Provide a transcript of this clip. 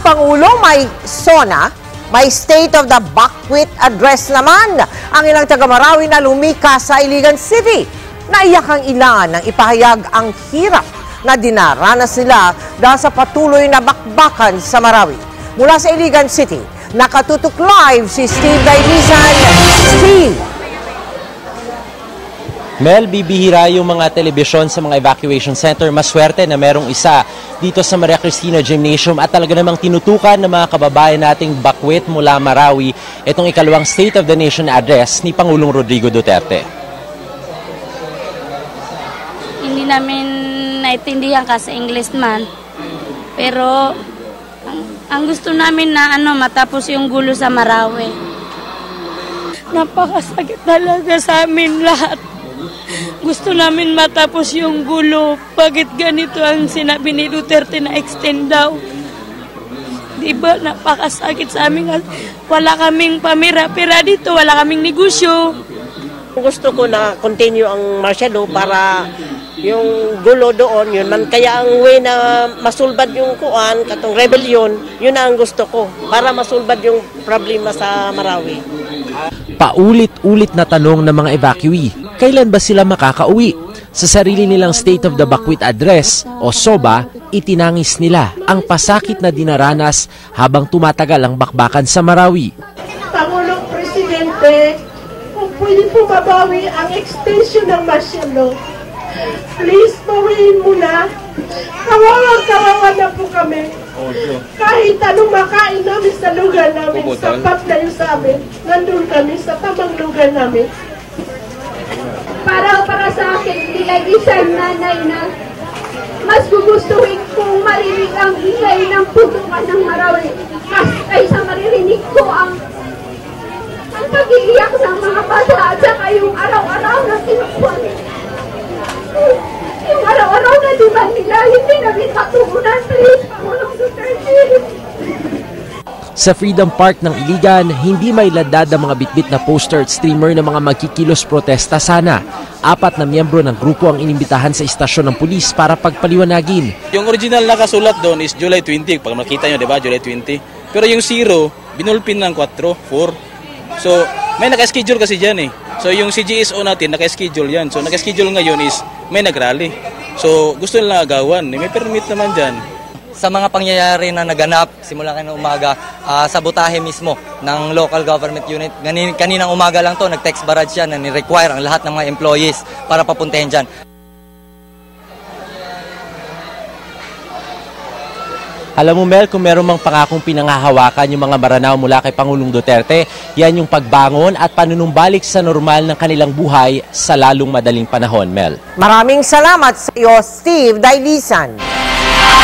Pangulong may SONA, may State of the Buckwheat Address naman ang ilang taga-Marawi na lumikas sa Iligan City. Naiyak ang ilan nang ipahayag ang hirap na dinaranas nila dahil sa patuloy na bakbakan sa Marawi. Mula sa Iligan City, nakatutok live si Steve Dailisan. Steve! Mel, bibihira yung mga telebisyon sa mga evacuation center. Maswerte na merong isa dito sa Maria Cristina Gymnasium at talaga namang tinutukan ng mga kababayan nating Buckwheat mula Marawi itong ikalawang State of the Nation address ni Pangulong Rodrigo Duterte. Hindi namin naintindihan kasi English man. Pero ang gusto namin na matapos yung gulo sa Marawi. Napakasakit talaga sa amin lahat. Gusto namin matapos yung gulo. Bakit ganito ang sinabi ni Duterte na extend daw? Diba, napakasakit sa amin. Wala kaming pamira-pira dito, wala kaming negosyo. Gusto ko na continue ang martial law para yung gulo doon, yun man. Kaya ang way na masulbad yung kuan, katong rebellion, yun na ang gusto ko. Para masulbad yung problema sa Marawi. Paulit-ulit na tanong ng mga evacuee, kailan ba sila makakauwi? Sa sarili nilang State of the Buckwheat Address o SOBA, itinangis nila ang pasakit na dinaranas habang tumatagal ang bakbakan sa Marawi. Pangulong Presidente, kung pwede po mabawi ang extension ng martial law, please bawiin mo na. Kawawa na po kami. Kahit anong makain namin sa lugar namin, sapat na yun sa amin. Nandun kami sa tamang lugar namin. Para sa akin, nilay isang nanay na mas gugustuhin kong marinig ang ingay ng putukan ng Marawi. Mas kaysa maririnig ko ang pag-iiyak ng mga bata at saka yung araw-araw na tinukuan. Yung araw-araw na diba nila, hindi namin matugunan. Please, Pangulong Duterte. Sa Freedom Park ng Iligan, hindi may ladad ang mga bitbit na poster at streamer ng mga magkikilos protesta sana. 4 na miyembro ng grupo ang inimbitahan sa istasyon ng pulis para pagpaliwanagin. Yung original na kasulat doon is July 20. Pag makita nyo, di ba? July 20. Pero yung 0, binulpin ng 4, 4. So, may naka-schedule kasi dyan eh. So, yung CGSO natin, naka-schedule yan. So, naka-schedule ngayon is may nag-rally. So, gusto nila agawan. May permit naman dyan. Sa mga pangyayari na naganap simula kanina umaga, sabotahe mismo ng local government unit. Kaninang umaga lang to, nag-text barrage yan na ni-require ang lahat ng mga employees para papuntahin dyan. Alam mo Mel, kung meron mang pangakong pinangahawakan yung mga Maranao mula kay Pangulong Duterte, yan yung pagbangon at panunumbalik sa normal ng kanilang buhay sa lalong madaling panahon, Mel. Maraming salamat sa iyo, Steve Dailisan.